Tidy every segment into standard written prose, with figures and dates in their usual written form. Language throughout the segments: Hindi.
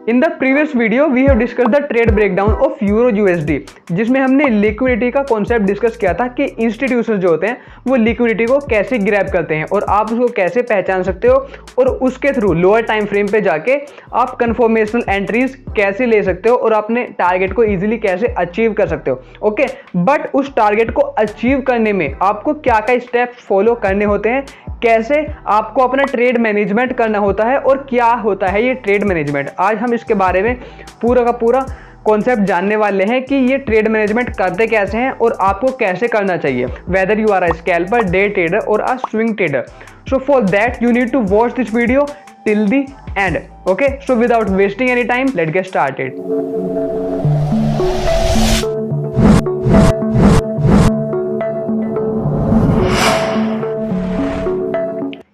In the previous video we have discuss the trade breakdown of euro USD, जिसमें हमने लिक्विडिटी का कॉन्सेप्ट डिस्कस किया था कि इंस्टीट्यूशन जो होते हैं वो लिक्विडिटी को कैसे ग्रैब करते हैं और आप उसको कैसे पहचान सकते हो और उसके थ्रू लोअर टाइम फ्रेम पे जाके आप कन्फर्मेशनल एंट्रीज कैसे ले सकते हो और अपने टारगेट को इजीली कैसे अचीव कर सकते हो। ओके, बट उस टारगेट को अचीव करने में आपको क्या क्या स्टेप्स फॉलो करने होते हैं, कैसे आपको अपना ट्रेड मैनेजमेंट करना होता है और क्या होता है ये ट्रेड मैनेजमेंट। आज हम इसके बारे में पूरा का पूरा कॉन्सेप्ट जानने वाले हैं कि ये ट्रेड मैनेजमेंट करते कैसे हैं और आपको कैसे करना चाहिए, whether you are a scalper, day trader और a swing trader. So for that you need to watch this video till the end. Okay, so without wasting any time, let's get started.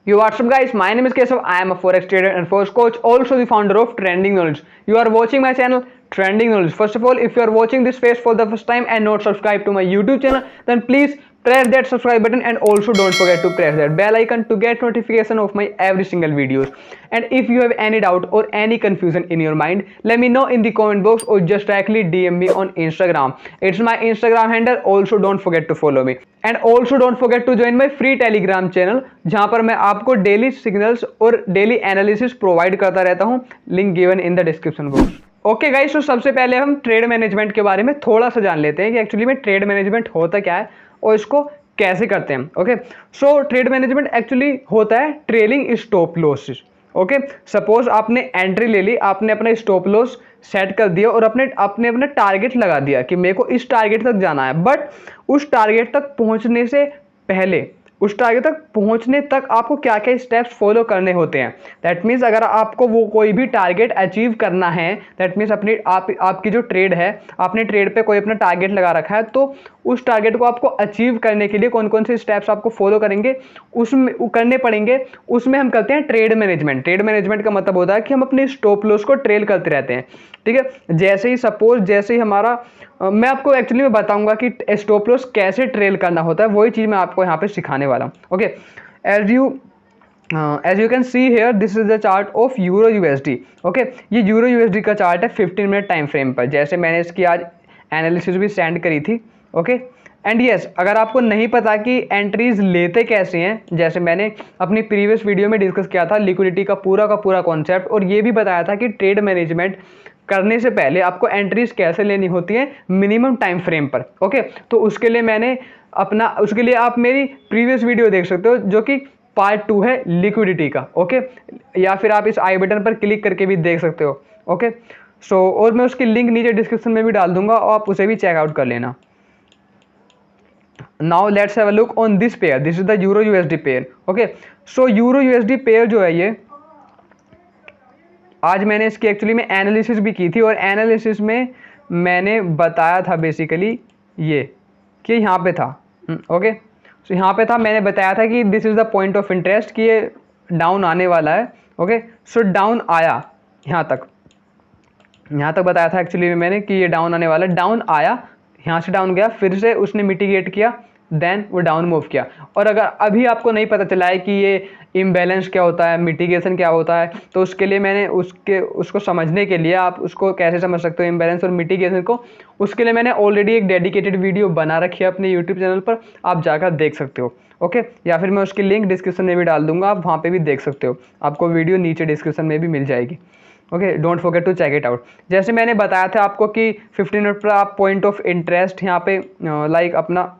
Yo, what's up guys, my name is Kesav. I am a forex trader and forex coach, also the founder of Trending Knowledge. You are watching my channel Trending Knowledge. First of all, if you are watching this face for the first time and not subscribed to my YouTube channel, then please press that subscribe button and also don't forget to press that bell icon to get notification of my every single videos. And if you have any doubt or any confusion in your mind, let me know in the comment box or just directly DM me on Instagram. It's my Instagram handle. Also don't forget to follow me. And also don't forget to join my free Telegram channel, जहां पर मैं आपको डेली सिग्नल्स और डेली एनालिसिस प्रोवाइड करता रहता हूं। Link given in the description box. Okay guys, तो सबसे पहले हम ट्रेड मैनेजमेंट के बारे में थोड़ा सा जान लेते हैं कि एक्चुअली में ट्रेड मैनेजमेंट होता क्या है और इसको कैसे करते हैं। Okay, so trade management actually होता है trailing stop losses. Okay, suppose आपने एंट्री ले ली, आपने अपना स्टॉप लॉस सेट कर दिया और आपने अपना टारगेट लगा दिया कि मेरे को इस टारगेट तक जाना है, बट उस टारगेट तक पहुंचने से पहले, उस टारगेट तक पहुंचने तक आपको क्या क्या स्टेप्स फॉलो करने होते हैं। दैट मीन्स अगर आपको वो कोई भी टारगेट अचीव करना है, दैट मीन्स अपनी आपकी जो ट्रेड है, आपने ट्रेड पे कोई अपना टारगेट लगा रखा है, तो उस टारगेट को आपको अचीव करने के लिए कौन कौन से स्टेप्स आपको फॉलो करेंगे, उसमें करने पड़ेंगे, उसमें हम करते हैं ट्रेड मैनेजमेंट। ट्रेड मैनेजमेंट का मतलब होता है कि हम अपने स्टॉप लॉस को ट्रेल करते रहते हैं। ठीक है, जैसे ही हमारा मैं आपको एक्चुअली मैं बताऊंगा कि स्टॉप लॉस कैसे ट्रेल करना होता है, वही चीज़ मैं आपको यहाँ पे सिखाने वाला हूँ। Okay, as you can see here, this is the chart of euro USD. Okay, ये यूरो यूएसडी का चार्ट है 15 मिनट टाइम फ्रेम पर, जैसे मैंने इसकी आज एनालिसिस भी सेंड करी थी। ओके, एंड यस, अगर आपको नहीं पता कि एंट्रीज लेते कैसे हैं, जैसे मैंने अपनी प्रीवियस वीडियो में डिस्कस किया था लिक्विडिटी का पूरा कॉन्सेप्ट, और ये भी बताया था कि ट्रेड मैनेजमेंट करने से पहले आपको एंट्रीज कैसे लेनी होती है मिनिमम टाइम फ्रेम पर। ओके, तो उसके लिए आप मेरी प्रीवियस वीडियो देख सकते हो जो कि पार्ट 2 है लिक्विडिटी का। ओके, या फिर आप इस आई बटन पर क्लिक करके भी देख सकते हो। ओके, सो और मैं उसकी लिंक नीचे डिस्क्रिप्शन में भी डाल दूंगा और आप उसे भी चेकआउट कर लेना। Now let's have a look on this pair. This is the euro USD pair. Okay, so euro USD pair जो है, ये आज मैंने इसकी एक्चुअली में एनालिसिस भी की थी और एनालिसिस में मैंने बताया था बेसिकली ये कि यहाँ पे था। ओके, सो यहाँ पे था, मैंने बताया था कि this is the point of interest कि ये डाउन आने वाला है। ओके, सो डाउन आया यहाँ तक बताया था एक्चुअली में मैंने कि ये डाउन आने वाला है। डाउन आया, यहाँ से डाउन गया, फिर से उसने मिटिगेट किया, देन वो डाउन मूव किया। और अगर अभी आपको नहीं पता चला है कि ये इम्बैलेंस क्या होता है, मिटिगेशन क्या होता है, तो उसके लिए मैंने उसको समझने के लिए, आप उसको कैसे समझ सकते हो इम्बैलेंस और मिटिगेशन को, उसके लिए मैंने ऑलरेडी एक डेडिकेटेड वीडियो बना रखी है अपने यूट्यूब चैनल पर, आप जाकर देख सकते हो। ओके, या फिर मैं उसकी लिंक डिस्क्रिप्शन में भी डाल दूंगा, आप वहाँ पर भी देख सकते हो, आपको वीडियो नीचे डिस्क्रिप्शन में भी मिल जाएगी। Okay, don't forget to check it out. जैसे मैंने बताया था आपको कि 15 मिनट पर आप पॉइंट ऑफ इंटरेस्ट यहाँ पे अपना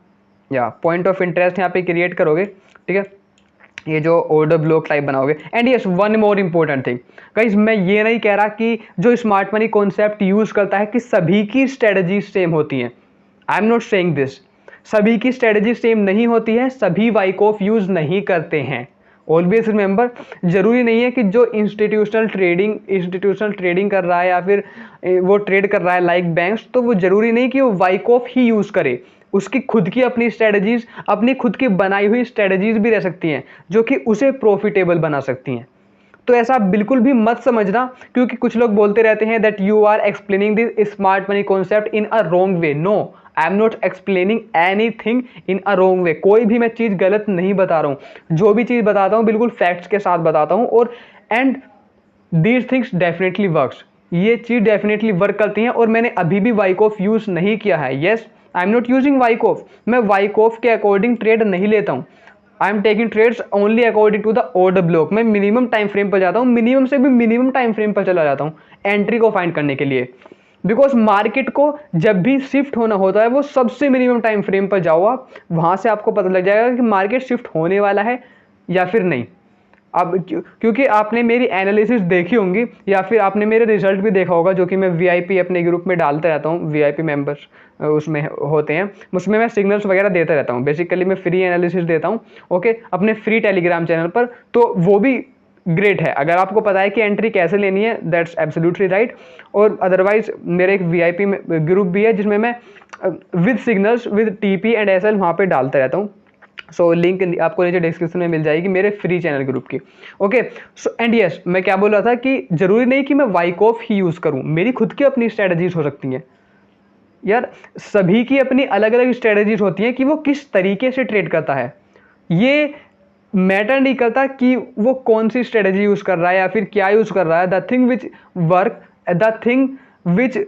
पॉइंट ऑफ इंटरेस्ट यहाँ पे क्रिएट करोगे। ठीक है, ये जो ऑर्डर ब्लॉक टाइप बनाओगे। And yes, one more important thing guys, मैं ये नहीं कह रहा कि जो स्मार्ट मनी कॉन्सेप्ट यूज करता है कि सभी की स्ट्रेटजी सेम होती है। आई एम नॉट सेइंग दिस। सभी की स्ट्रेटजी सेम नहीं होती है, सभी वाइकॉफ यूज नहीं करते हैं। ऑलवेज रिमेंबर, जरूरी नहीं है कि जो इंस्टीट्यूशनल ट्रेडिंग कर रहा है या फिर वो ट्रेड कर रहा है लाइक बैंक्स, तो वो जरूरी नहीं कि वो वाइकॉफ ही यूज करे। उसकी खुद की अपनी स्ट्रेटजीज, अपनी खुद की बनाई हुई स्ट्रेटजीज भी रह सकती हैं जो कि उसे प्रॉफिटेबल बना सकती हैं। तो ऐसा बिल्कुल भी मत समझना, क्योंकि कुछ लोग बोलते रहते हैं that you are explaining this smart money concept in a wrong way. No, I am not explaining anything in a wrong way. कोई भी मैं चीज़ गलत नहीं बता रहा हूँ, जो भी चीज़ बताता हूँ बिल्कुल फैक्ट्स के साथ बताता हूँ, और and these things definitely works. ये चीज़ डेफिनेटली वर्क करती हैं और मैंने अभी भी वाइकॉफ यूज़ नहीं किया है। Yes, I am not using Wyckoff, मैं वाइकॉफ के अकॉर्डिंग ट्रेड नहीं लेता हूँ। I am taking trades only according to the order block. मैं मिनिमम टाइम फ्रेम पर जाता हूँ, मिनिमम से भी मिनिमम टाइम फ्रेम पर चला जाता हूँ एंट्री को फाइंड करने के लिए। बिकॉज मार्केट को जब भी शिफ्ट होना होता है वो सबसे मिनिमम टाइम फ्रेम पर जाओ आप, वहाँ से आपको पता लग जाएगा कि मार्केट शिफ्ट होने वाला है या फिर नहीं। अब क्योंकि आपने मेरी एनालिसिस देखी होंगी या फिर आपने मेरे रिजल्ट भी देखा होगा, जो कि मैं वीआईपी अपने ग्रुप में डालते रहता हूँ, वीआईपी मेंबर्स उसमें होते हैं, उसमें मैं सिग्नल्स वगैरह देता रहता हूँ। बेसिकली मैं फ्री एनालिसिस देता हूँ, ओके, अपने फ्री टेलीग्राम चैनल पर। तो वो भी ग्रेट है अगर आपको पता है कि एंट्री कैसे लेनी है, दैट्स एब्सोल्युटली राइट। और अदरवाइज मेरे एक वीआईपी ग्रुप भी है जिसमें मैं with signals with TP and SL वहाँ पे डालता रहता हूँ। सो लिंक आपको नीचे डिस्क्रिप्शन में मिल जाएगी मेरे फ्री चैनल ग्रुप की, ओके। सो एंड यस, मैं क्या बोल रहा था कि जरूरी नहीं कि मैं वाइकॉफ ही यूज़ करूँ, मेरी खुद की अपनी स्ट्रेटजीज हो सकती हैं यार। सभी की अपनी अलग अलग स्ट्रेटजीज होती हैं कि वो किस तरीके से ट्रेड करता है। ये मैटर नहीं करता कि वो कौन सी स्ट्रेटजी यूज़ कर रहा है या फिर क्या यूज़ कर रहा है। The thing which work, the thing which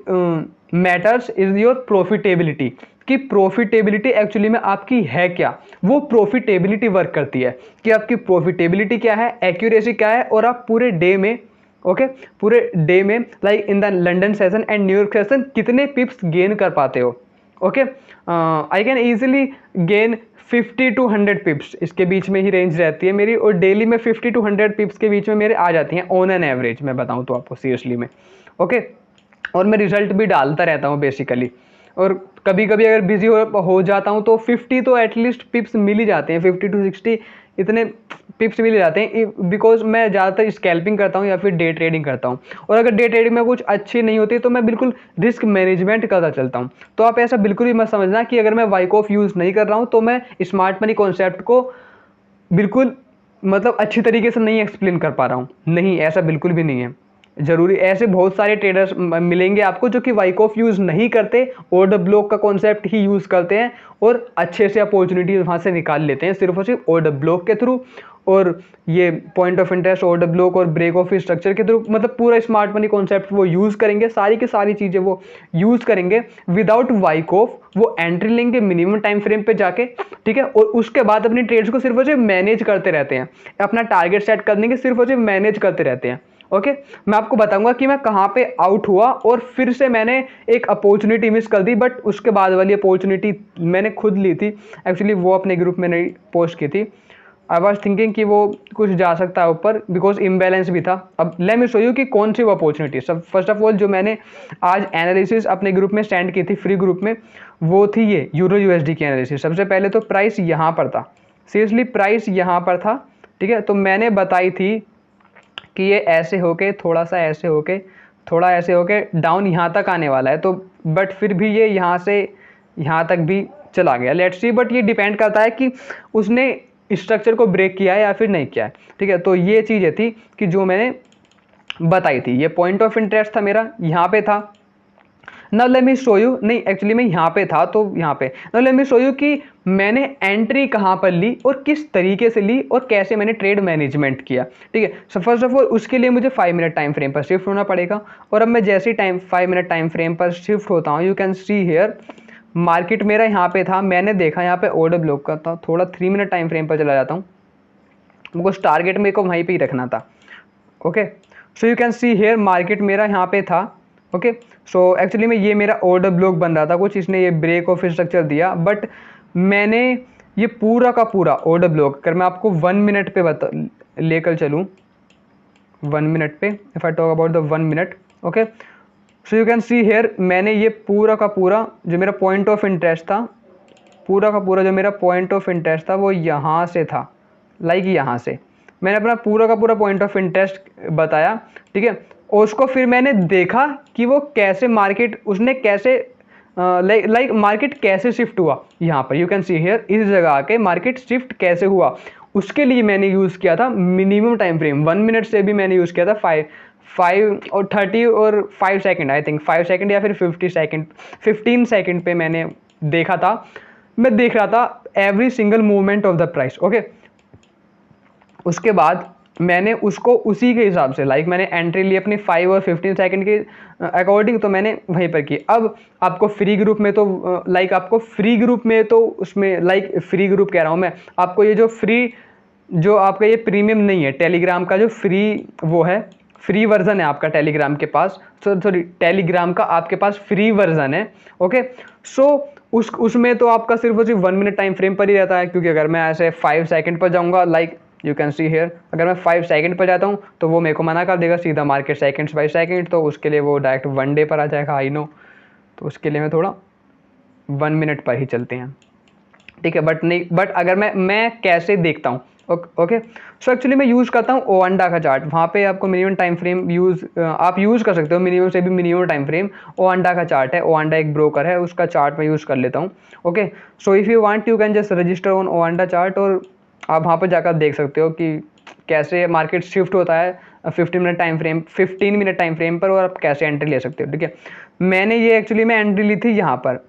matters is your profitability, कि प्रॉफिटेबिलिटी एक्चुअली में आपकी है क्या। वो प्रॉफिटेबिलिटी वर्क करती है कि आपकी प्रॉफिटेबिलिटी क्या है, एक्यूरेसी क्या है, और आप पूरे डे में, ओके, पूरे डे में like in the London session and New York session कितने पिप्स गेन कर पाते हो। Okay, I can easily gain 50 to 100 पिप्स, इसके बीच में ही रेंज रहती है मेरी, और डेली में 50 to 100 पिप्स के बीच में मेरे आ जाती हैं ऑन एन एवरेज, मैं बताऊं तो आपको सीरियसली में, ओके। और मैं रिजल्ट भी डालता रहता हूँ बेसिकली, और कभी कभी अगर बिजी हो जाता हूँ तो 50 तो एटलीस्ट पिप्स मिल ही जाते हैं, 50 to 60 इतने पिप्स मिल जाते हैं, बिकॉज मैं ज़्यादातर स्कैल्पिंग करता हूँ या फिर डे ट्रेडिंग करता हूँ। और अगर डे ट्रेडिंग में कुछ अच्छी नहीं होती तो मैं बिल्कुल रिस्क मैनेजमेंट करता चलता हूँ। तो आप ऐसा बिल्कुल भी मत समझना कि अगर मैं वाइकॉफ यूज़ नहीं कर रहा हूँ तो मैं स्मार्ट मनी कॉन्सेप्ट को बिल्कुल मतलब अच्छी तरीके से नहीं एक्सप्लेन कर पा रहा हूँ। नहीं, ऐसा बिल्कुल भी नहीं है। जरूरी ऐसे बहुत सारे ट्रेडर्स मिलेंगे आपको जो कि वाइकॉफ यूज़ नहीं करते, ऑर्डर ब्लॉक का कॉन्सेप्ट ही यूज़ करते हैं और अच्छे से अपॉर्चुनिटीज वहाँ से निकाल लेते हैं सिर्फ और सिर्फ ऑर्डर ब्लॉक के थ्रू, और ये point of interest, order block और ब्रेक ऑफ स्ट्रक्चर के थ्रू, मतलब पूरा स्मार्ट मनी कॉन्सेप्ट वो यूज़ करेंगे, सारी की सारी चीज़ें वो यूज़ करेंगे विदाउट वाइकॉफ। वो एंट्री लेंगे मिनिमम टाइम फ्रेम पे जाके, ठीक है, और उसके बाद अपनी ट्रेड्स को सिर्फ और सिर्फ मैनेज करते रहते हैं, अपना टारगेट सेट करने के सिर्फ और सिर्फ मैनेज करते रहते हैं, ओके। मैं आपको बताऊंगा कि मैं कहाँ पे आउट हुआ और फिर से मैंने एक अपॉर्चुनिटी मिस कर दी, बट उसके बाद वाली अपॉर्चुनिटी मैंने खुद ली थी एक्चुअली, वो अपने ग्रुप में नहीं पोस्ट की थी। आई वॉज थिंकिंग कि वो कुछ जा सकता है ऊपर, बिकॉज इम्बैलेंस भी था। अब लेट मी शो यू कि कौन सी वो अपॉर्चुनिटी। सब फर्स्ट ऑफ ऑल जो मैंने आज एनालिसिस अपने ग्रुप में स्टैंड की थी फ्री ग्रुप में, वो थी ये यूरो यूएसडी की एनालिसिस। सबसे पहले तो प्राइस यहाँ पर था, सीरियसली प्राइस यहाँ पर था, ठीक है। तो मैंने बताई थी कि ये ऐसे होके थोड़ा सा ऐसे होके थोड़ा ऐसे होके डाउन यहाँ तक आने वाला है, तो बट फिर भी ये यहाँ से यहाँ तक भी चला गया, लेट्स सी। बट ये डिपेंड करता है कि उसने स्ट्रक्चर को ब्रेक किया है या फिर नहीं किया है, ठीक है। तो ये चीज़ें थी कि जो मैंने बताई थी। ये पॉइंट ऑफ इंटरेस्ट था मेरा, यहाँ पे था। Now let me show you, नहीं एक्चुअली मैं यहाँ पे था तो यहाँ पे। Now let me show you कि मैंने एंट्री कहाँ पर ली और किस तरीके से ली और कैसे मैंने ट्रेड मैनेजमेंट किया, ठीक है। सो फर्स्ट ऑफ ऑल उसके लिए मुझे 5 मिनट टाइम फ्रेम पर शिफ्ट होना पड़ेगा, और अब मैं जैसे ही 5 मिनट टाइम फ्रेम पर शिफ्ट होता हूँ, you can see here market मेरा यहाँ पे था, मैंने देखा यहाँ पे ऑर्डर ब्लॉक का था। थोड़ा 3 मिनट टाइम फ्रेम पर चला जाता हूँ, बिकॉज टारगेट मेरे को वहीं पर ही रखना था, okay. So you can see here market मेरा यहाँ पे था, ओके। सो एक्चुअली में ये मेरा ऑर्डर ब्लॉक बन रहा था कुछ, इसने ये ब्रेक ऑफ स्ट्रक्चर दिया, बट मैंने ये पूरा का पूरा ऑर्डर ब्लॉक, अगर मैं आपको 1 मिनट पे लेकर चलूँ, 1 मिनट पे, if I talk about the 1 minute, okay. So you can see here मैंने ये पूरा का पूरा जो मेरा पॉइंट ऑफ इंटरेस्ट था, पूरा का पूरा जो मेरा पॉइंट ऑफ इंटरेस्ट था वो यहाँ से था, लाइक यहाँ से मैंने अपना पूरा का पूरा पॉइंट ऑफ इंटरेस्ट बताया, ठीक है। और उसको फिर मैंने देखा कि वो कैसे मार्केट, उसने कैसे लाइक मार्केट कैसे शिफ्ट हुआ। यहाँ पर यू कैन सी हियर इस जगह आके मार्केट शिफ्ट कैसे हुआ, उसके लिए मैंने यूज़ किया था मिनिमम टाइम फ्रेम। 1 मिनट से भी मैंने यूज़ किया था 5 और 30 और 5 सेकेंड, आई थिंक 5 सेकेंड या फिर 15 सेकेंड पे मैंने देखा था। मैं देख रहा था every single movement of the price, okay. उसके बाद मैंने उसको उसी के हिसाब से मैंने एंट्री ली अपनी 5 और 15 सेकंड के अकॉर्डिंग, तो मैंने वहीं पर की। अब आपको फ्री ग्रुप में तो आपको फ्री ग्रुप में तो उसमें फ्री ग्रुप कह रहा हूँ मैं, आपको ये जो आपका ये प्रीमियम नहीं है, टेलीग्राम का जो फ्री वो है, फ्री वर्जन है आपका टेलीग्राम के पास, सॉरी टेलीग्राम का आपके पास फ्री वर्जन है। ओके, सो उसमें तो आपका सिर्फ और सिर्फ 1 मिनट टाइम फ्रेम पर ही रहता है, क्योंकि अगर मैं ऐसे 5 सेकंड पर जाऊंगा, यू कैन सी हेयर, अगर मैं 5 सेकंड पर जाता हूँ तो वो मेरे को मना कर देगा सीधा मार्केट सेकंड्स बाय सेकंड, तो उसके लिए वो डायरेक्ट 1 डे पर आ जाएगा, आई नो। तो उसके लिए मैं थोड़ा 1 मिनट पर ही चलते हैं, ठीक है। बट अगर मैं कैसे देखता हूँ, ओके, सो एक्चुअली मैं यूज़ करता हूँ ओवांडा का चार्ट। वहाँ पे आपको मिनिमम टाइम फ्रेम आप यूज़ कर सकते हो, मिनिमम से भी मिनिमम टाइम फ्रेम ओवांडा का चार्ट है। ओवांडा एक ब्रोकर है, उसका चार्ट मैं यूज़ कर लेता हूँ। Okay, so if you want you can just register on Oanda chart, और आप वहाँ पर जाकर देख सकते हो कि कैसे मार्केट शिफ्ट होता है 15 मिनट टाइम फ्रेम पर, और आप कैसे एंट्री ले सकते हो, ठीक है। मैंने ये एक्चुअली मैं एंट्री ली थी यहाँ पर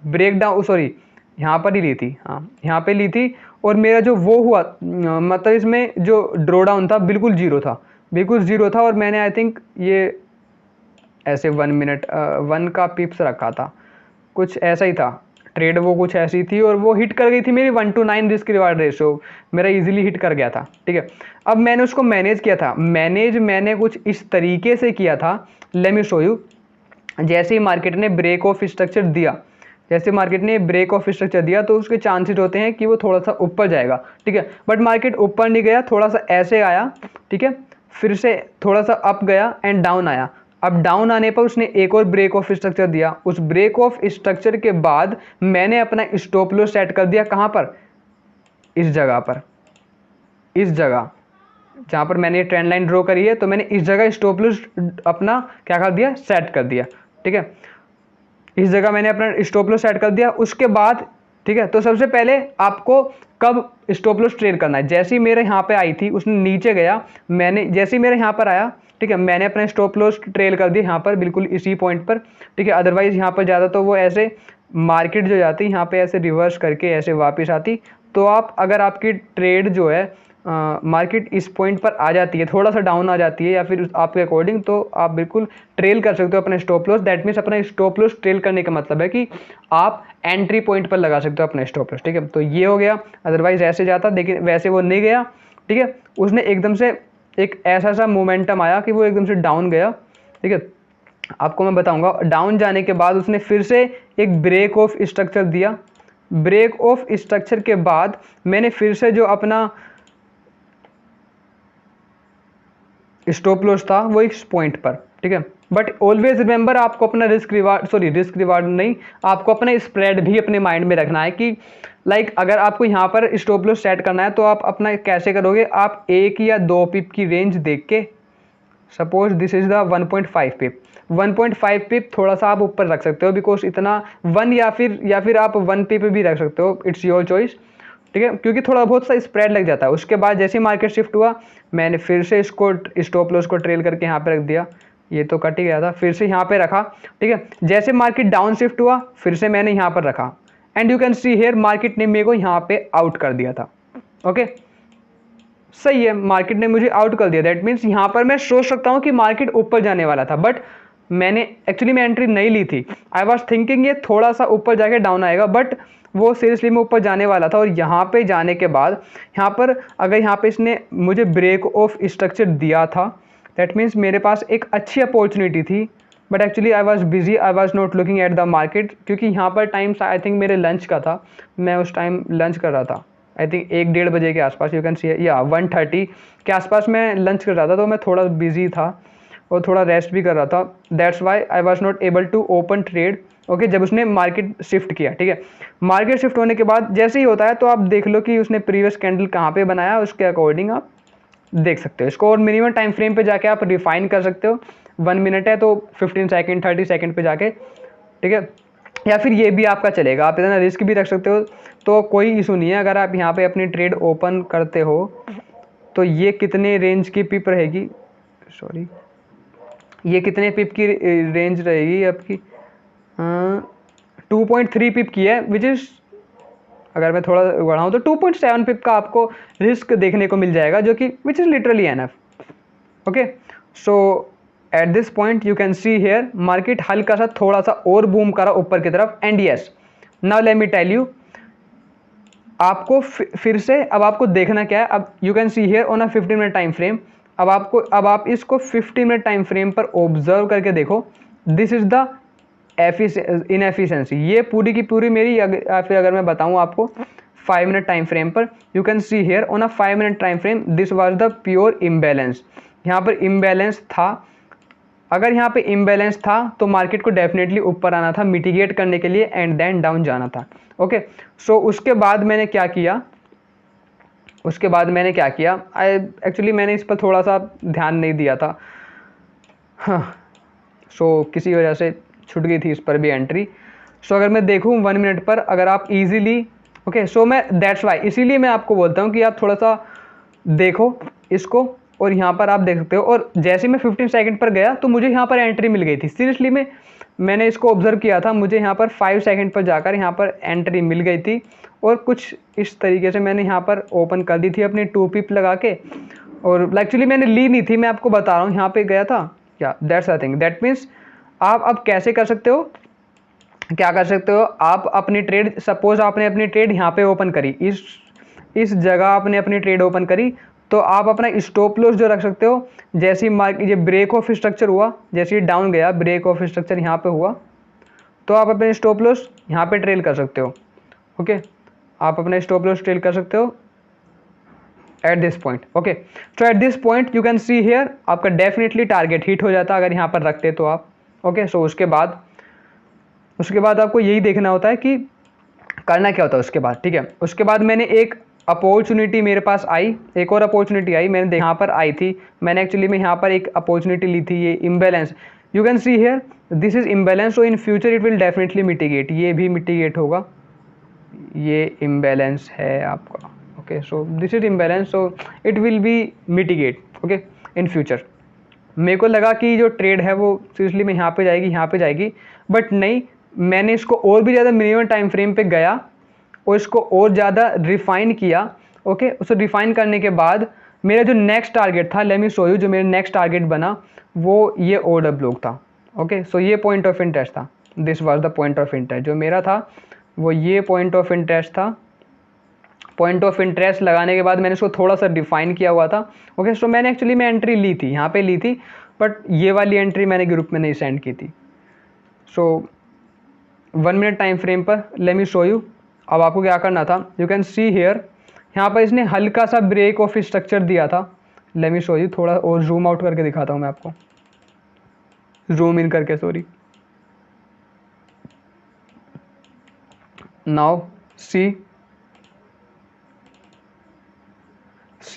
यहाँ पर ही ली थी, हाँ यहाँ पे ली थी, और मेरा जो वो हुआ मतलब इसमें जो ड्रॉ डाउन था बिल्कुल जीरो था, और मैंने आई थिंक ये ऐसे 1 का पिप्स रखा था, कुछ ऐसा ही था ट्रेड, वो कुछ ऐसी थी, और वो हिट कर गई थी मेरी 1:9 रिस्क रिवार्ड रेशियो, मेरा इजीली हिट कर गया था, ठीक है। अब मैंने उसको मैनेज किया था, मैंने कुछ इस तरीके से किया था, लेट मी शो यू। जैसे ही मार्केट ने ब्रेक ऑफ स्ट्रक्चर दिया, तो उसके चांसेस होते हैं कि वो थोड़ा सा ऊपर जाएगा, ठीक है। बट मार्केट ऊपर नहीं गया, थोड़ा सा ऐसे आया, ठीक है, फिर से थोड़ा सा अप गया एंड डाउन आया। अब डाउन आने पर उसने एक और ब्रेक ऑफ स्ट्रक्चर दिया। उस ब्रेक ऑफ स्ट्रक्चर के बाद मैंने अपना स्टॉप लॉस सेट कर दिया, कहाँ पर, इस जगह जहाँ पर मैंने ट्रेंड लाइन ड्रॉ करी है, तो मैंने इस जगह स्टॉप लॉस अपना क्या कर दिया, सेट कर दिया, ठीक है। इस जगह मैंने अपना स्टॉप लॉस सेट कर दिया। उसके बाद, ठीक है, तो सबसे पहले आपको कब स्टॉप लॉस ट्रेल करना है, जैसे ही मेरे यहाँ पे आई थी, उसने नीचे गया, मैंने जैसे ही मेरे यहाँ पर आया, ठीक है, मैंने अपना स्टॉप लॉस ट्रेल कर दिया यहाँ पर बिल्कुल इसी पॉइंट पर, ठीक है। अदरवाइज यहाँ पर ज़्यादा तो वो ऐसे मार्केट जो जाती यहाँ पे ऐसे रिवर्स करके ऐसे वापस आती, तो आप अगर आपकी ट्रेड जो है मार्केट इस पॉइंट पर आ जाती है, थोड़ा सा डाउन आ जाती है या फिर आपके अकॉर्डिंग, तो आप बिल्कुल ट्रेल कर सकते हो अपना स्टॉप लॉस। दैट मीन्स अपना स्टॉप लॉस ट्रेल करने का मतलब है कि आप एंट्री पॉइंट पर लगा सकते हो अपना स्टॉप लॉस, ठीक है। तो ये हो गया, अदरवाइज ऐसे जाता, लेकिन वैसे वो नहीं गया, ठीक है। उसने एकदम से एक ऐसा सा मोमेंटम आया कि वो एकदम से डाउन गया, ठीक है। आपको मैं बताऊंगा, डाउन जाने के बाद उसने फिर से एक ब्रेक ऑफ स्ट्रक्चर दिया। ब्रेक ऑफ स्ट्रक्चर के बाद मैंने फिर से जो अपना स्टॉप लॉस था वो इस पॉइंट पर, ठीक है। बट ऑलवेज रिमेंबर, आपको अपना रिस्क रिवार्ड नहीं, आपको अपना स्प्रेड भी अपने माइंड में रखना है कि अगर आपको यहाँ पर स्टॉप लॉस सेट करना है, तो आप अपना कैसे करोगे, आप 1 या 2 पिप की रेंज देख के, सपोज दिस इज द 1.5 पिप, 1.5 पिप थोड़ा सा आप ऊपर रख सकते हो, बिकॉज इतना 1 या फिर आप 1 पिप भी रख सकते हो, इट्स योर चॉइस, ठीक है, क्योंकि थोड़ा बहुत सा स्प्रेड लग जाता है। उसके बाद जैसे मार्केट शिफ्ट हुआ, मैंने फिर से इसको स्टॉप लॉस को ट्रेल करके यहाँ पे रख दिया, ये तो कट ही गया था, फिर से यहाँ पे रखा, ठीक है। जैसे मार्केट डाउन शिफ्ट हुआ, फिर से मैंने यहाँ पर रखा, and you can see here market ने मेरे को यहाँ पे आउट कर दिया था, ओके। सही है, मार्केट ने मुझे आउट कर दिया, दैट मीन्स यहाँ पर मैं सोच सकता हूँ कि मार्केट ऊपर जाने वाला था, बट मैं एंट्री नहीं ली थी। आई वॉज थिंकिंग ये थोड़ा सा ऊपर जाके डाउन आएगा, बट वो सीरियसली में ऊपर जाने वाला था। और यहाँ पे जाने के बाद यहाँ पर अगर यहाँ पे इसने मुझे ब्रेक ऑफ स्ट्रक्चर दिया था, दैट मीन्स मेरे पास एक अच्छी अपॉर्चुनिटी थी, but actually I was busy, I was not looking at the market, क्योंकि यहाँ पर टाइम आई थिंक मेरे लंच का था, मैं उस टाइम लंच कर रहा था, आई थिंक 1-1:30 बजे के आसपास, यू कैन सी या 1:30 के आसपास मैं लंच कर रहा था, तो मैं थोड़ा बिजी था और थोड़ा रेस्ट भी कर रहा था, that's why I was not able to open trade, okay. जब उसने मार्केट शिफ्ट किया, ठीक है, मार्केट शिफ्ट होने के बाद जैसे ही होता है, तो आप देख लो कि उसने प्रीवियस कैंडल कहाँ पे बनाया, उसके अकॉर्डिंग आप देख सकते हो इसको, और मिनिमम टाइम फ्रेम पे जाके आप रिफाइन कर सकते हो। 1 मिनट है तो 15 सेकंड 30 सेकंड पे जाके, ठीक है, या फिर ये भी आपका चलेगा, आप इतना रिस्क भी रख सकते हो, तो कोई इशू नहीं है। अगर आप यहाँ पे अपनी ट्रेड ओपन करते हो, तो ये कितने रेंज की पिप रहेगी, सॉरी, ये कितने पिप की रेंज रहेगी आपकी, 2.3 पिप की है, विच इज़, अगर मैं थोड़ा बढ़ाऊँ तो 2.7 पिप का आपको रिस्क देखने को मिल जाएगा, जो कि which is literally enough, okay, so at this point you can see here market हल्का सा थोड़ा सा और बूम करा ऊपर की तरफ, and yes now let me tell you, आपको फिर से अब आपको देखना क्या है, अब you can see here on a 15 minute time frame, अब आप इसको 15 मिनट टाइम फ्रेम पर ऑब्जर्व करके देखो, दिस इज द इनएफिशिएंसी, ये पूरी की पूरी मेरी फिर अगर मैं बताऊं आपको 5 मिनट टाइम फ्रेम पर, you can see here on a 5 minute time frame this was the pure imbalance, यहाँ पर इम्बैलेंस था, अगर यहाँ पे इम्बैलेंस था तो मार्केट को डेफिनेटली ऊपर आना था मिटिगेट करने के लिए एंड देन डाउन जाना था। ओके, सो उसके बाद मैंने क्या किया, एक्चुअली मैंने इस पर थोड़ा सा ध्यान नहीं दिया था, हाँ, सो किसी वजह से छूट गई थी इस पर भी एंट्री। सो अगर मैं देखूँ 1 मिनट पर, अगर आप इजीली, ओके, सो मैं दैट्स वाई, इसीलिए मैं आपको बोलता हूँ कि आप थोड़ा सा देखो इसको, और यहाँ पर आप देख सकते हो, और जैसे मैं 15 सेकंड पर गया तो मुझे यहाँ पर एंट्री मिल गई थी, सीरियसली मैंने इसको ऑब्जर्व किया था, मुझे यहाँ पर 5 सेकंड पर जाकर यहाँ पर एंट्री मिल गई थी, और कुछ इस तरीके से मैंने यहाँ पर ओपन कर दी थी अपनी 2 पिप लगा के, और एक्चुअली मैंने ली नहीं थी, मैं आपको बता रहा हूँ, यहाँ पे गया था क्या, that's I think, that means आप अब कैसे कर सकते हो, क्या कर सकते हो, आप अपनी ट्रेड, सपोज आपने अपनी ट्रेड यहाँ पे ओपन करी, इस जगह आपने अपनी ट्रेड ओपन करी, तो आप अपना स्टॉप लॉस जो रख सकते हो, जैसे ही मार्केट ये ब्रेक ऑफ स्ट्रक्चर हुआ, जैसे ही डाउन गया, ब्रेक ऑफ स्ट्रक्चर यहाँ पे हुआ, तो आप अपने स्टॉप लॉस यहाँ पे ट्रेल कर सकते हो। ओके, आप अपना स्टॉप लॉस ट्रेल कर सकते हो एट दिस पॉइंट। ओके, तो eight this point you can see here आपका डेफिनेटली टारगेट हिट हो जाता अगर यहाँ पर रखते तो आप। ओके, सो उसके बाद आपको यही देखना होता है कि करना क्या होता है उसके बाद, ठीक है। उसके बाद मैंने एक अपॉर्चुनिटी मेरे पास आई, एक और अपॉर्चुनिटी आई, मैंने यहाँ पर आई थी, मैंने एक्चुअली में यहाँ पर एक अपॉर्चुनिटी ली थी, ये imbalance, you can see here this is imbalance, so in future it will definitely mitigate, ये भी मिटिगेट होगा, ये इम्बैलेंस है आपका। Okay, so this is imbalance, so it will be mitigate okay in future. मेरे को लगा कि जो ट्रेड है वो सीरियसली में यहाँ पे जाएगी, बट नहीं, मैंने इसको और भी ज़्यादा मिनिमम टाइम फ्रेम पे गया और इसको और ज़्यादा रिफाइन किया। ओके, उसे रिफाइन करने के बाद मेरा जो नेक्स्ट टारगेट था, लेट मी शो यू, जो मेरा नेक्स्ट टारगेट बना वो ये ऑर्डर ब्लॉक था। ओके, सो ये पॉइंट ऑफ इंटरेस्ट था, this was the point of interest जो मेरा था, वो ये पॉइंट ऑफ इंटरेस्ट था। पॉइंट ऑफ इंटरेस्ट लगाने के बाद मैंने इसको थोड़ा सा डिफाइन किया हुआ था। ओके, सो मैंने एक्चुअली मैं एंट्री ली थी, यहाँ पे ली थी, बट ये वाली एंट्री मैंने ग्रुप में नहीं सेंड की थी। सो 1 मिनट टाइम फ्रेम पर लेट मी शो यू, अब आपको क्या करना था, यू कैन सी हियर, यहाँ पर इसने हल्का सा ब्रेक ऑफ स्ट्रक्चर दिया था, लेट मी शो यू, थोड़ा और जूम आउट करके दिखाता हूँ मैं आपको, जूम इन करके, सॉरी, नाउ सी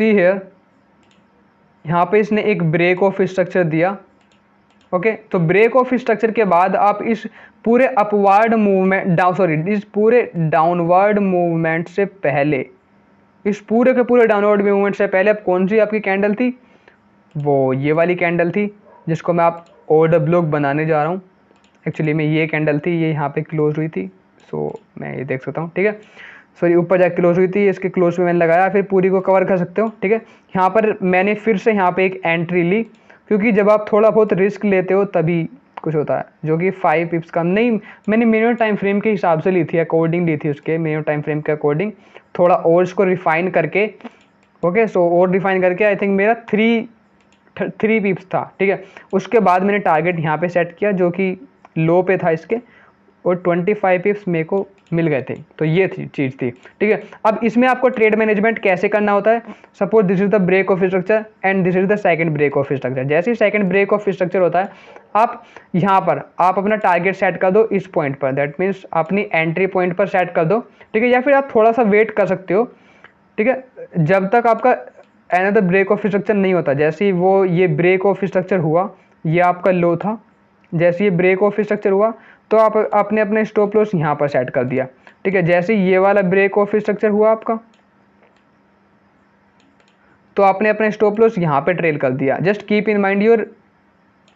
हियर, यहाँ पे इसने एक ब्रेक ऑफ स्ट्रक्चर दिया। ओके, तो ब्रेक ऑफ स्ट्रक्चर के बाद आप इस पूरे अपवर्ड मूवमेंट इस पूरे डाउनवर्ड मूवमेंट से पहले, इस पूरे के पूरे डाउनवर्ड मूवमेंट से पहले अब कौन सी आपकी कैंडल थी, वो ये वाली कैंडल थी जिसको मैं आप ऑर्डर ब्लॉक बनाने जा रहा हूँ। एक्चुअली में ये कैंडल थी, ये यहाँ पे क्लोज हुई थी, सो मैं ये देख सकता हूँ, ठीक है, सॉरी ऊपर जाके क्लोज हुई थी, इसके क्लोज में मैंने लगाया, फिर पूरी को कवर कर सकते हो, ठीक है। यहाँ पर मैंने फिर से यहाँ पे एक एंट्री ली, क्योंकि जब आप थोड़ा बहुत रिस्क लेते हो तभी कुछ होता है, जो कि 5 पिप्स का नहीं, मैंने मिनिमम टाइम फ्रेम के हिसाब से ली थी, अकॉर्डिंग ली थी उसके मिनिमम टाइम फ्रेम के अकॉर्डिंग, थोड़ा और इसको रिफाइन करके। ओके, सो और रिफाइन करके आई थिंक मेरा 3 पिप्स था, ठीक है। उसके बाद मैंने टारगेट यहाँ पे सेट किया जो कि लो पे था इसके, और 25 पिप्स मेरे को मिल गए थे, तो ये चीज़ थी, ठीक है। अब इसमें आपको ट्रेड मैनेजमेंट कैसे करना होता है, suppose this is the break of structure and this is the second break of structure, जैसे ही सेकंड ब्रेक ऑफ स्ट्रक्चर होता है, आप यहाँ पर आप अपना टारगेट सेट कर दो इस पॉइंट पर, दैट मीन्स अपनी एंट्री पॉइंट पर सेट कर दो, ठीक है, या फिर आप थोड़ा सा वेट कर सकते हो, ठीक है, जब तक आपका अनदर ब्रेक ऑफ स्ट्रक्चर नहीं होता। जैसे ही वो ये ब्रेक ऑफ स्ट्रक्चर हुआ, ये आपका लो था, जैसे ये ब्रेक ऑफ स्ट्रक्चर हुआ तो आप आपने अपने स्टॉप लॉस यहाँ पर सेट कर दिया, ठीक है। जैसे ये वाला ब्रेक ऑफ स्ट्रक्चर हुआ आपका, तो आपने अपने स्टॉप लॉस यहाँ पे ट्रेल कर दिया। Just keep in mind your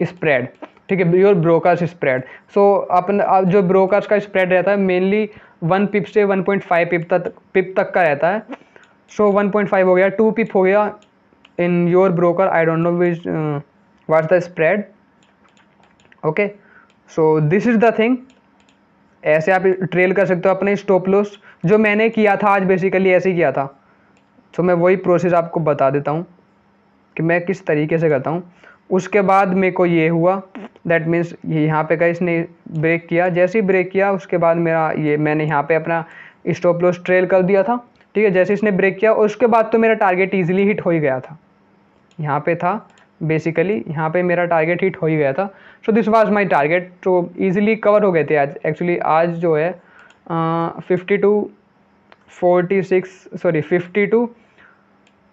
spread, ठीक है, योर ब्रोकर्स स्प्रेड। सो अपना जो ब्रोकर्स का स्प्रेड रहता है मेनली 1 पिप से 1.5 पिप तक का रहता है। सो 1.5 हो गया, 2 पिप हो गया, in your broker, I don't know which what's the spread. Okay, so this is the thing. ऐसे आप ट्रेल कर सकते हो अपने स्टॉप लॉस। जो मैंने किया था आज बेसिकली ऐसे ही किया था, तो मैं वही प्रोसेस आपको बता देता हूँ कि मैं किस तरीके से करता हूँ। उसके बाद मेरे को ये हुआ, दैट मीन्स यहाँ पे का इसने ब्रेक किया, जैसे ही ब्रेक किया उसके बाद मेरा ये मैंने यहाँ पे अपना स्टॉप लॉस ट्रेल कर दिया था, ठीक है। जैसे इसने ब्रेक किया और उसके बाद तो मेरा टारगेट ईजिली हिट हो ही गया था, यहाँ पे था बेसिकली, यहाँ पे मेरा टारगेट हिट हो ही गया था। So this was my target, तो ईजिली कवर हो गए थे आज। एक्चुअली आज जो है 52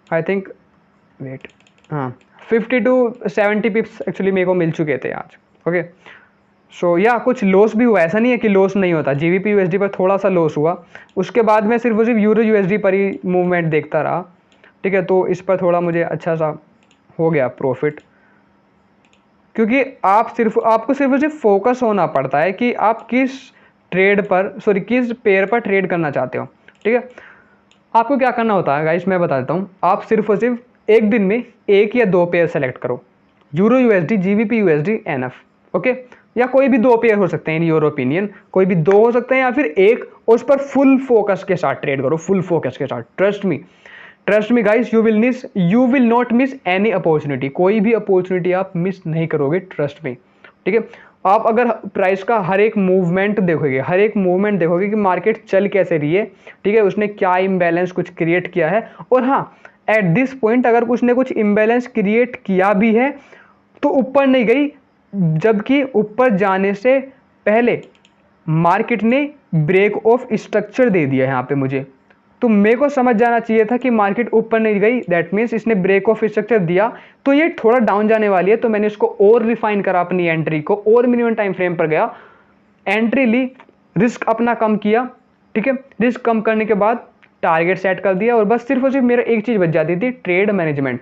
आई थिंक, वेट, हाँ 50 to 70 पिप्स एक्चुअली मेरे को मिल चुके थे आज। ओके, सो या कुछ लॉस भी हुआ, ऐसा नहीं है कि लॉस नहीं होता। GBP USD पर थोड़ा सा लॉस हुआ, उसके बाद मैं सिर्फ यूरो USD पर ही मूवमेंट देखता रहा, ठीक है। तो इस पर थोड़ा मुझे अच्छा सा हो गया प्रॉफिट, क्योंकि आपको सिर्फ फोकस होना पड़ता है कि आप किस किस पेयर पर ट्रेड करना चाहते हो, ठीक है। आपको क्या करना होता है गाइस, मैं बता देता हूँ। आप सिर्फ एक दिन में 1 या 2 पेयर सेलेक्ट करो, euro USD, GBP USD, NF, okay, या कोई भी 2 पेयर हो सकते हैं इन योर ओपिनियन, कोई भी 2 हो सकते हैं या फिर 1, और उस पर फुल फोकस के साथ ट्रेड करो, फुल फोकस के साथ। Trust me guys, you will not miss any opportunity. कोई भी अपॉर्चुनिटी आप मिस नहीं करोगे, ट्रस्ट मी, ठीक है। आप अगर प्राइस का हर एक मूवमेंट देखोगे कि मार्केट चल कैसे रही है, ठीक है, उसने क्या इम्बैलेंस कुछ क्रिएट किया है, और हाँ एट दिस पॉइंट अगर उसने कुछ इम्बैलेंस क्रिएट किया भी है तो ऊपर नहीं गई, जबकि ऊपर जाने से पहले मार्केट ने ब्रेक ऑफ स्ट्रक्चर दे दिया यहाँ पे मुझे। तो मेरे को समझ जाना चाहिए था कि मार्केट ऊपर नहीं गई, दैट मीन्स इसने ब्रेक ऑफ स्ट्रक्चर दिया तो ये थोड़ा डाउन जाने वाली है। तो मैंने इसको और रिफाइन करा अपनी एंट्री को, और मिनिमम टाइम फ्रेम पर गया, एंट्री ली, रिस्क अपना कम किया, ठीक है। रिस्क कम करने के बाद टारगेट सेट कर दिया, और बस सिर्फ और सिर्फ मेरा एक चीज़ बच जाती थी, ट्रेड मैनेजमेंट।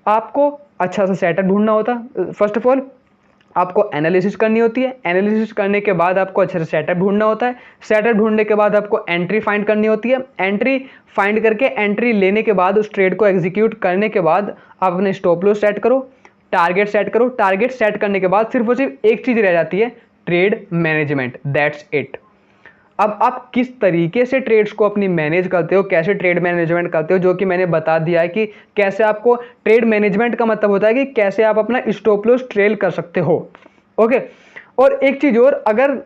आपको अच्छा सा सेटअप ढूंढना होता। फर्स्ट ऑफ ऑल आपको एनालिसिस करनी होती है, एनालिसिस करने के बाद आपको अच्छे से सेटअप ढूंढना होता है, सेटअप ढूंढने के बाद आपको एंट्री फाइंड करनी होती है, एंट्री फाइंड करके एंट्री लेने के बाद उस ट्रेड को एग्जीक्यूट करने के बाद आप अपने स्टॉप लॉस सेट करो, टारगेट सेट करो। टारगेट सेट करने के बाद सिर्फ और सिर्फ एक चीज़ रह जाती है, ट्रेड मैनेजमेंट, दैट्स इट। अब आप किस तरीके से ट्रेड्स को अपनी मैनेज करते हो, कैसे ट्रेड मैनेजमेंट करते हो, जो कि मैंने बता दिया है कि कैसे आपको ट्रेड मैनेजमेंट का मतलब होता है कि कैसे आप अपना स्टॉप लॉस ट्रेल कर सकते हो, ओके। और एक चीज़ और, अगर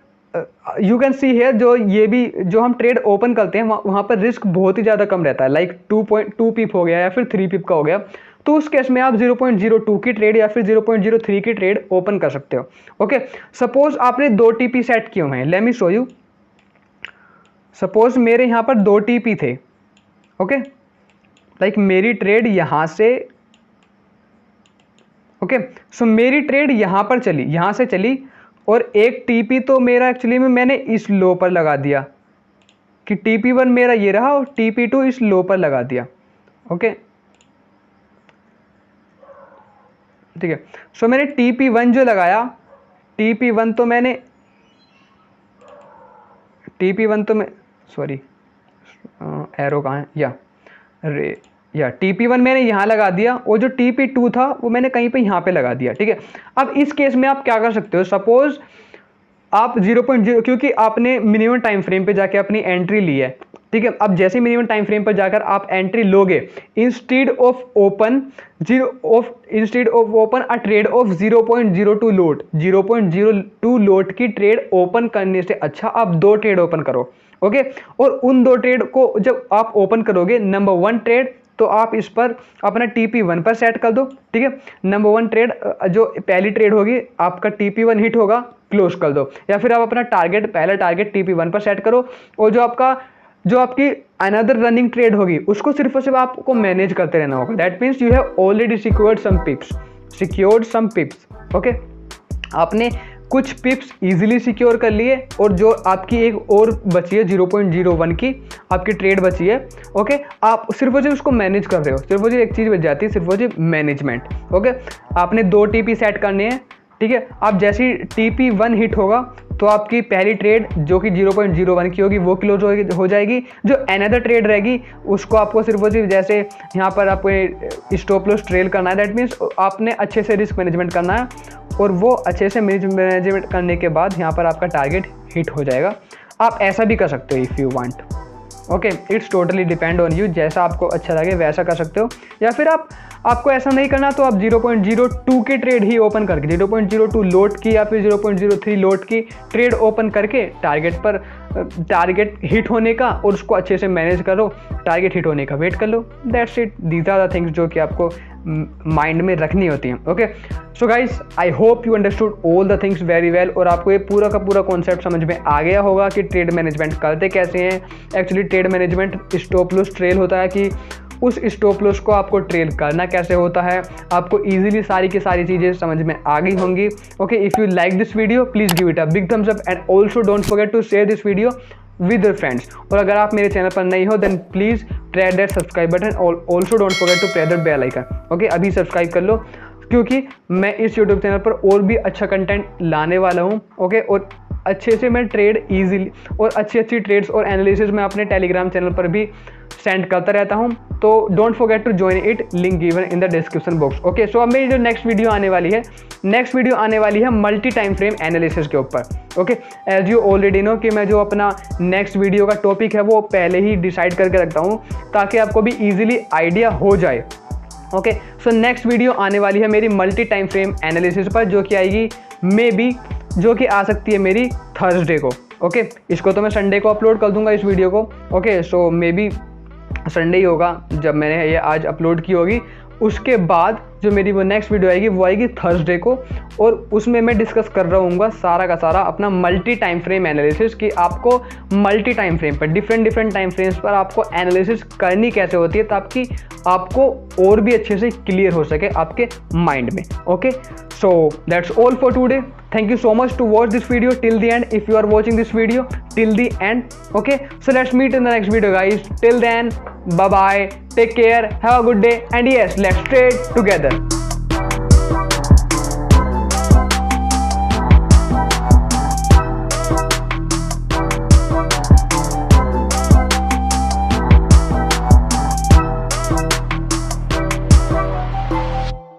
यू कैन सी हियर, जो हम ट्रेड ओपन करते हैं वहाँ पर रिस्क बहुत ही ज़्यादा कम रहता है, लाइक 2.2 पिप हो गया या फिर 3 पिप का हो गया, तो उस केस में आप 0.02 की ट्रेड या फिर 0.03 की ट्रेड ओपन कर सकते हो, ओके। सपोज आपने 2 TP सेट किए हुए हैं, let me show you. Suppose मेरे यहाँ पर 2 TP थे, ओके, लाइक मेरी ट्रेड यहाँ से, ओके, सो मेरी ट्रेड यहाँ पर चली, यहाँ से चली, और एक TP तो मेरा एक्चुअली में मैंने इस लो पर लगा दिया कि TP1 मेरा ये रहा, और TP2 इस लो पर लगा दिया, ओके, ठीक है। सो मैंने TP1 जो लगाया, TP1 तो मैं सॉरी, एरो कहाँ है, या TP1 मैंने यहाँ लगा दिया, और जो TP2 था वो मैंने कहीं पे यहाँ पे लगा दिया, ठीक है। अब इस केस में आप क्या कर सकते हो, सपोज आप 0.0, क्योंकि आपने मिनिमम टाइम फ्रेम पे जाके अपनी एंट्री ली है, ठीक है। अब जैसे मिनिमम टाइम फ्रेम पर जाकर आप एंट्री लोगे, instead of open a trade off 0.02 लोट, 0.02 लोट की ट्रेड ओपन करने से अच्छा आप 2 ट्रेड ओपन करो, ओके। और उन 2 ट्रेड को जब आप ओपन करोगे, नंबर 1 ट्रेड तो आप इस पर अपना TP1 पर सेट कर दो, ठीक है। नंबर 1 ट्रेड जो पहली ट्रेड होगी, आपका TP1 हिट होगा, क्लोज कर दो, या फिर आप अपना पहला टारगेट TP1 पर सेट करो, और जो आपकी अनदर रनिंग ट्रेड होगी उसको सिर्फ और सिर्फ आपको मैनेज करते रहना होगा। That means you have already secured some pips, okay. आपने कुछ पिप्स इजीली सिक्योर कर लिए, और जो आपकी एक और बची है 0.01 की आपकी ट्रेड बची है, ओके। आप सिर्फ और सिर्फ उसको मैनेज कर रहे हो, सिर्फ और सिर्फ एक चीज़ बच जाती है, सिर्फ और सिर्फ मैनेजमेंट, ओके। आपने 2 TP सेट करने हैं, ठीक है। आप जैसे ही TP1 हिट होगा तो आपकी पहली ट्रेड जो कि 0.01 की होगी वो क्लोज हो जाएगी। जो अनदर ट्रेड रहेगी उसको आपको सिर्फ और सिर्फ जैसे यहाँ पर आपको स्टॉप लॉस ट्रेल करना है, दैट मीन्स आपने अच्छे से रिस्क मैनेजमेंट करना है और वो अच्छे से मैनेजमेंट करने के बाद यहाँ पर आपका टारगेट हिट हो जाएगा। आप ऐसा भी कर सकते हो if you want, okay, it's totally depend on you, जैसा आपको अच्छा लगे वैसा कर सकते हो। या फिर आपको ऐसा नहीं करना तो आप 0.02 की ट्रेड ही ओपन करके 0.02 लोट की या फिर 0.03 लोट की ट्रेड ओपन करके टारगेट हिट होने का और उसको अच्छे से मैनेज करो, टारगेट हिट होने का वेट कर लो। That's it, these are the things जो कि आपको माइंड में रखनी होती हैं। Okay, so guys I hope you understood all the things very well और आपको ये पूरा का पूरा कॉन्सेप्ट समझ में आ गया होगा कि ट्रेड मैनेजमेंट करते कैसे हैं। Actually trade management stop loss trail होता है कि उस स्टॉप लॉस को आपको ट्रेल करना कैसे होता है। आपको इजीली सारी की सारी चीज़ें समझ में आ गई होंगी। Okay, if you like this video please give it a big thumbs up and also don't forget to share this video with your friends। और अगर आप मेरे चैनल पर नहीं हो then please press that subscribe button और also don't forget to press that bell icon. Okay, अभी सब्सक्राइब कर लो क्योंकि मैं इस यूट्यूब चैनल पर और भी अच्छा कंटेंट लाने वाला हूँ। ओके, और अच्छे से मैं ट्रेड ईजिली और अच्छी ट्रेड्स और एनालिसिस मैं अपने टेलीग्राम चैनल पर भी सेंड करता रहता हूँ, तो don't forget to join it, link given in the description box. Okay, so अब मेरी जो नेक्स्ट वीडियो आने वाली है मल्टी टाइम फ्रेम एनालिसिस के ऊपर। Okay, as you already know कि मैं जो अपना नेक्स्ट वीडियो का टॉपिक है वो पहले ही डिसाइड करके रखता हूँ ताकि आपको भी ईजिली आइडिया हो जाए। ओके, सो नेक्स्ट वीडियो आने वाली है मेरी मल्टी टाइम फ्रेम एनालिसिस पर, जो कि आएगी जो कि आ सकती है मेरी थर्सडे को। ओके, इसको तो मैं संडे को अपलोड कर दूंगा इस वीडियो को। Okay, so maybe Sunday ही होगा जब मैंने ये आज अपलोड की होगी। उसके बाद जो मेरी वो नेक्स्ट वीडियो आएगी वो आएगी थर्सडे को और उसमें मैं डिस्कस कर रहा हूँ सारा का सारा अपना मल्टी टाइम फ्रेम एनालिसिस कि आपको मल्टी टाइम फ्रेम पर डिफरेंट टाइम फ्रेम्स पर आपको एनालिसिस करनी कैसे होती है ताकि आपको और भी अच्छे से क्लियर हो सके आपके माइंड में। Okay, so that's all for today. Thank you so much to watch this video till the end if you are watching this video till the end. Okay, so let's meet in the next video guys. Till then, bye bye, take care, have a good day, and yes, let's trade together.